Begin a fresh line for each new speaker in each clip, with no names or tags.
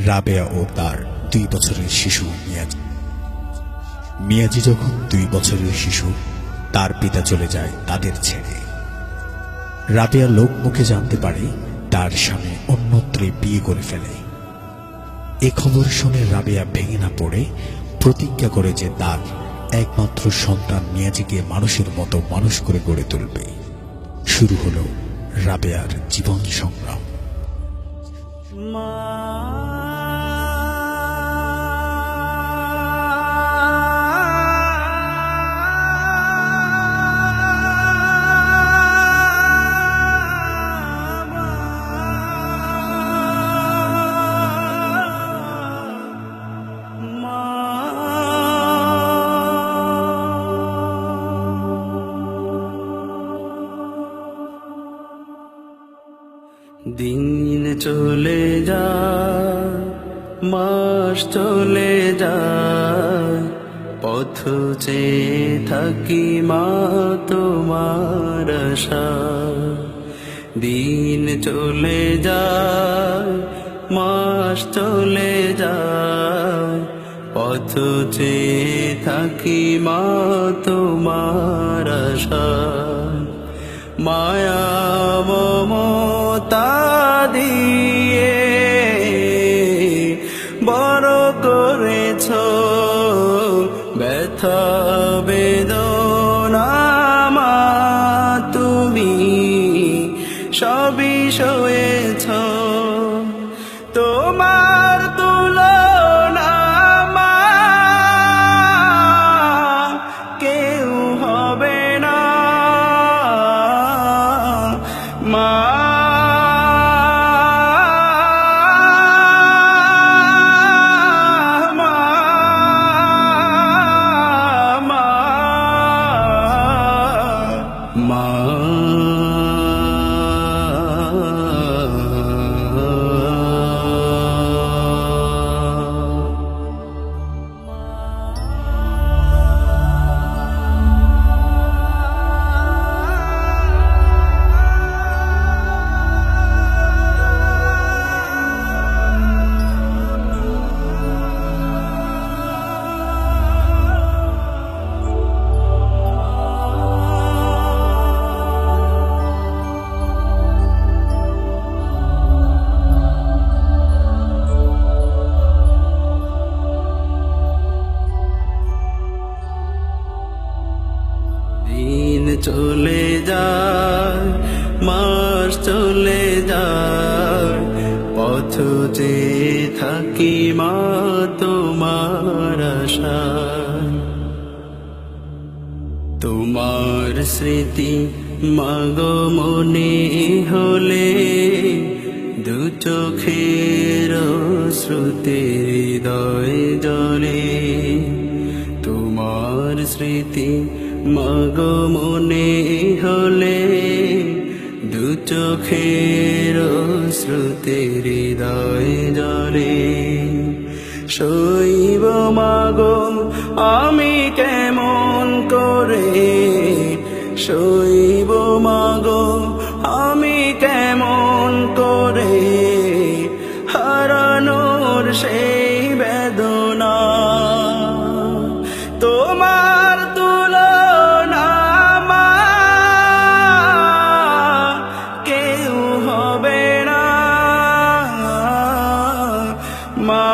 রাবেয়া ও তার 2 বছরের শিশু মিয়াজি। মিয়াজি যখন 2 বছরের শিশু, তার পিতা চলে যায় তাদের ছেড়ে। রাবেয়া লোক মুখে জানতে পারে তার স্বামী অন্যত্রে বিয়ে করে ফেলে। এ খবর শুনে রাবেয়া ভেঙে না পড়ে প্রতিজ্ঞা করে যে তার একমাত্র সন্তান মিয়াজিকে মানুষের মতো মানুষ করে গড়ে তুলবে। শুরু হলো রাবেয়ার জীবন সংগ্রাম।
দিন চলে যায়, মাস চলে যায়, পথ চেয়ে থাকি মা তোমার আশায়। দিন চলে যায়, মাস চলে যায়, পথ চেয়ে থাকি মা তোমার আশায়। মায়া মমতা দিয়ে বড় করেছ, ব্যথা বেদনা মা তুমি সবই সয়েছ। তোমার তুলনা মা কেউ হবে না। মা চলে যায়, মাস চলে যায়, পথ চেয়ে থাকি মা তোমার আশায়। তোমার স্মৃতি মাগো মনে হলে, দু চোখের শ্রুতি হৃদয় জলে। তোমার স্মৃতি মাগো মনে হলে, দু চোখের শ্রুতি হৃদয় জলে। শৈব মাগো আমি কেমন করে, শৈব মাগো আমি কেমন করে, হারানোর সেই বেদনা। তোমার তুলনা মা কেউ হবে না। মা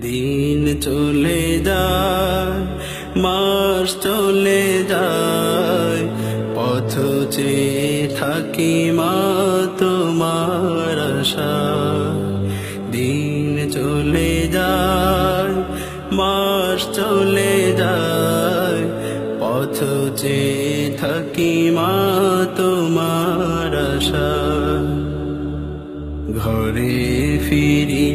দিন চলে যায়, মাস চলে যায়, পথ চেয়ে থাকি মা তোমার আশায়। দিন চলে যায়, মাস চলে যায়, পথ চেয়ে থাকি মা তোমার আশায়। ঘরে ফিরি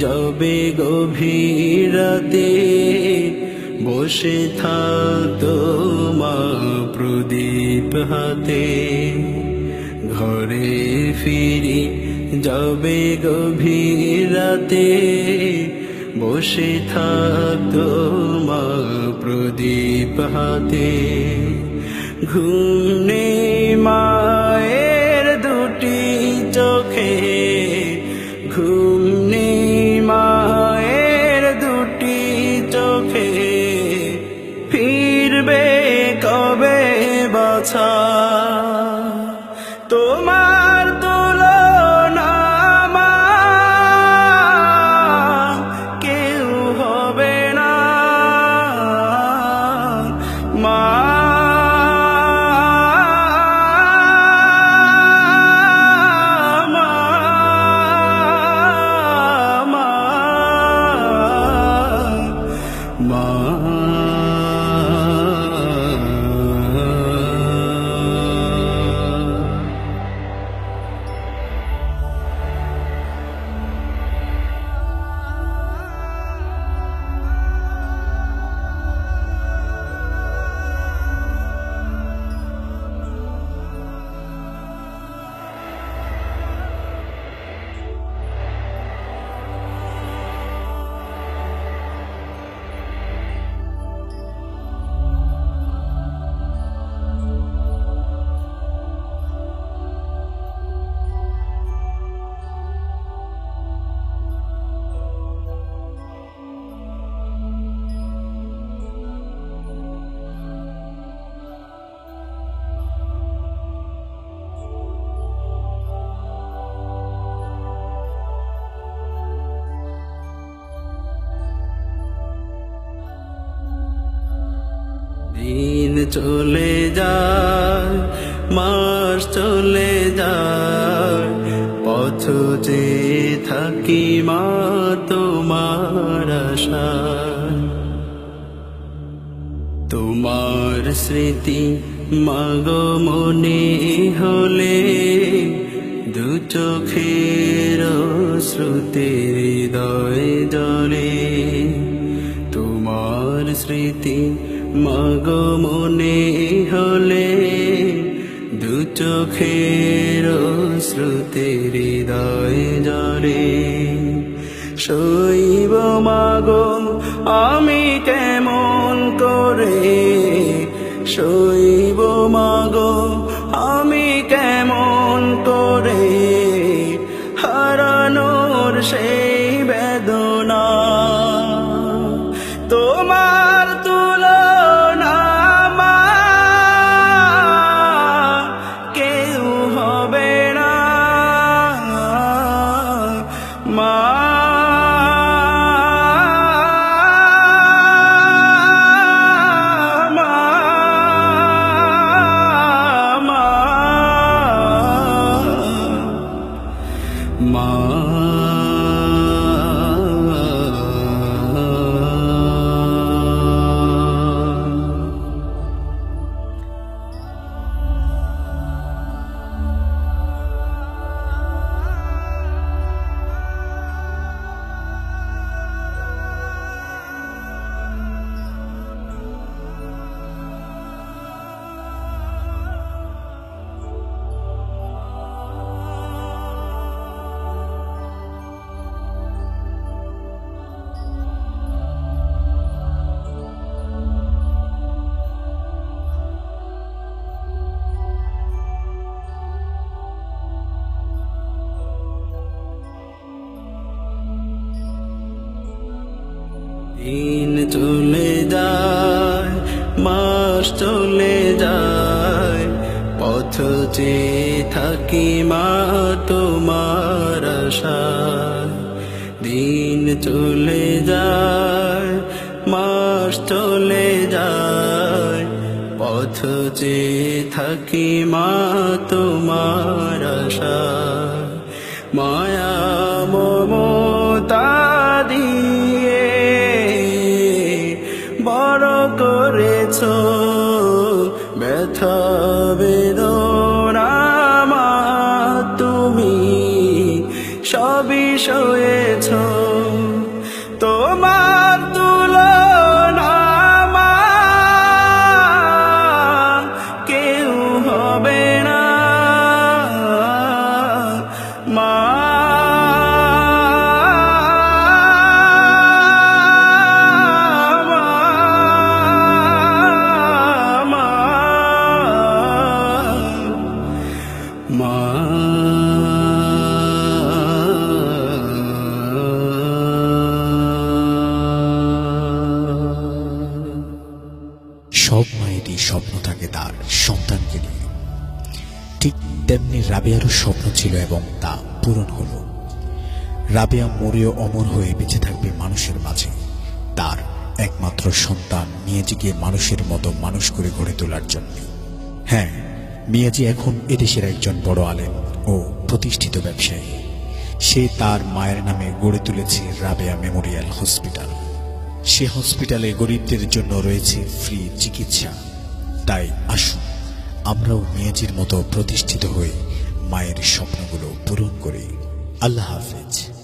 যবে গভীর রাতে, বসে থাকতো মা প্রদীপ হাতে। ঘরে ফিরি যাবে গভীর রাতে, বসে থাকতো মা প্রদীপ হাতে। ঘুম নেই মায়ের দুটি চোখে, ঘুম নেই মায়ের দুটি চোখে, ফিরবে কবে বাছা। তোমার তুলনা মা কেউ হবে না, মা দিন চলে যায়, মাস চলে যায়, পথ চেয়ে থাকি মা তোমার আশায়। তোমার স্মৃতি মাগো মনে হলে, দু চোখের শ্রুতি হৃদয় জলে। তোমার স্মৃতি মাগো মনে হলে, দু চোখের শ্রুতি হৃদয় জলে। শৈব মাগো আমি কেমন করে, শৈব মাগো আমি কেমন করে, হারানোর সেই বেদনা। তোমার তুলনা মা কেউ হবে না, মা দিন চলে যায়, মাস চলে যায়, পথ চেয়ে থাকি মা তোমার আশায়। দিন চলে যায়, মাস চলে যায়, পথ চেয়ে থাকি মা তোমার আশায়। মায়া মমতা দিয়ে বড় করেছ, ব্যথা বেদনা মা তুমি সবই সয়েছ। তোমার তুলনা
সন্তানকে নিয়ে। ঠিক তেমনি রাবেয়ারও স্বপ্ন ছিল এবং তা পূরণ হলো। রাবেয়া মরেও অমর হয়ে বেঁচে থাকবে মানুষের মাঝে, তার একমাত্র সন্তান মিয়াজিকে মানুষের মতো মানুষ করে গড়ে তোলার জন্য। হ্যাঁ, মিয়াজি এখন এদেশের একজন বড় আলেম ও প্রতিষ্ঠিত ব্যবসায়ী। সে তার মায়ের নামে গড়ে তুলেছে রাবেয়া মেমোরিয়াল হসপিটাল। সে হসপিটালে গরিবদের জন্য রয়েছে ফ্রি চিকিৎসা। তাই আসুন আমরাও মিয়াজির মতো প্রতিষ্ঠিত হয়ে মায়ের স্বপ্নগুলো পূরণ করি। আল্লাহ হাফেজ।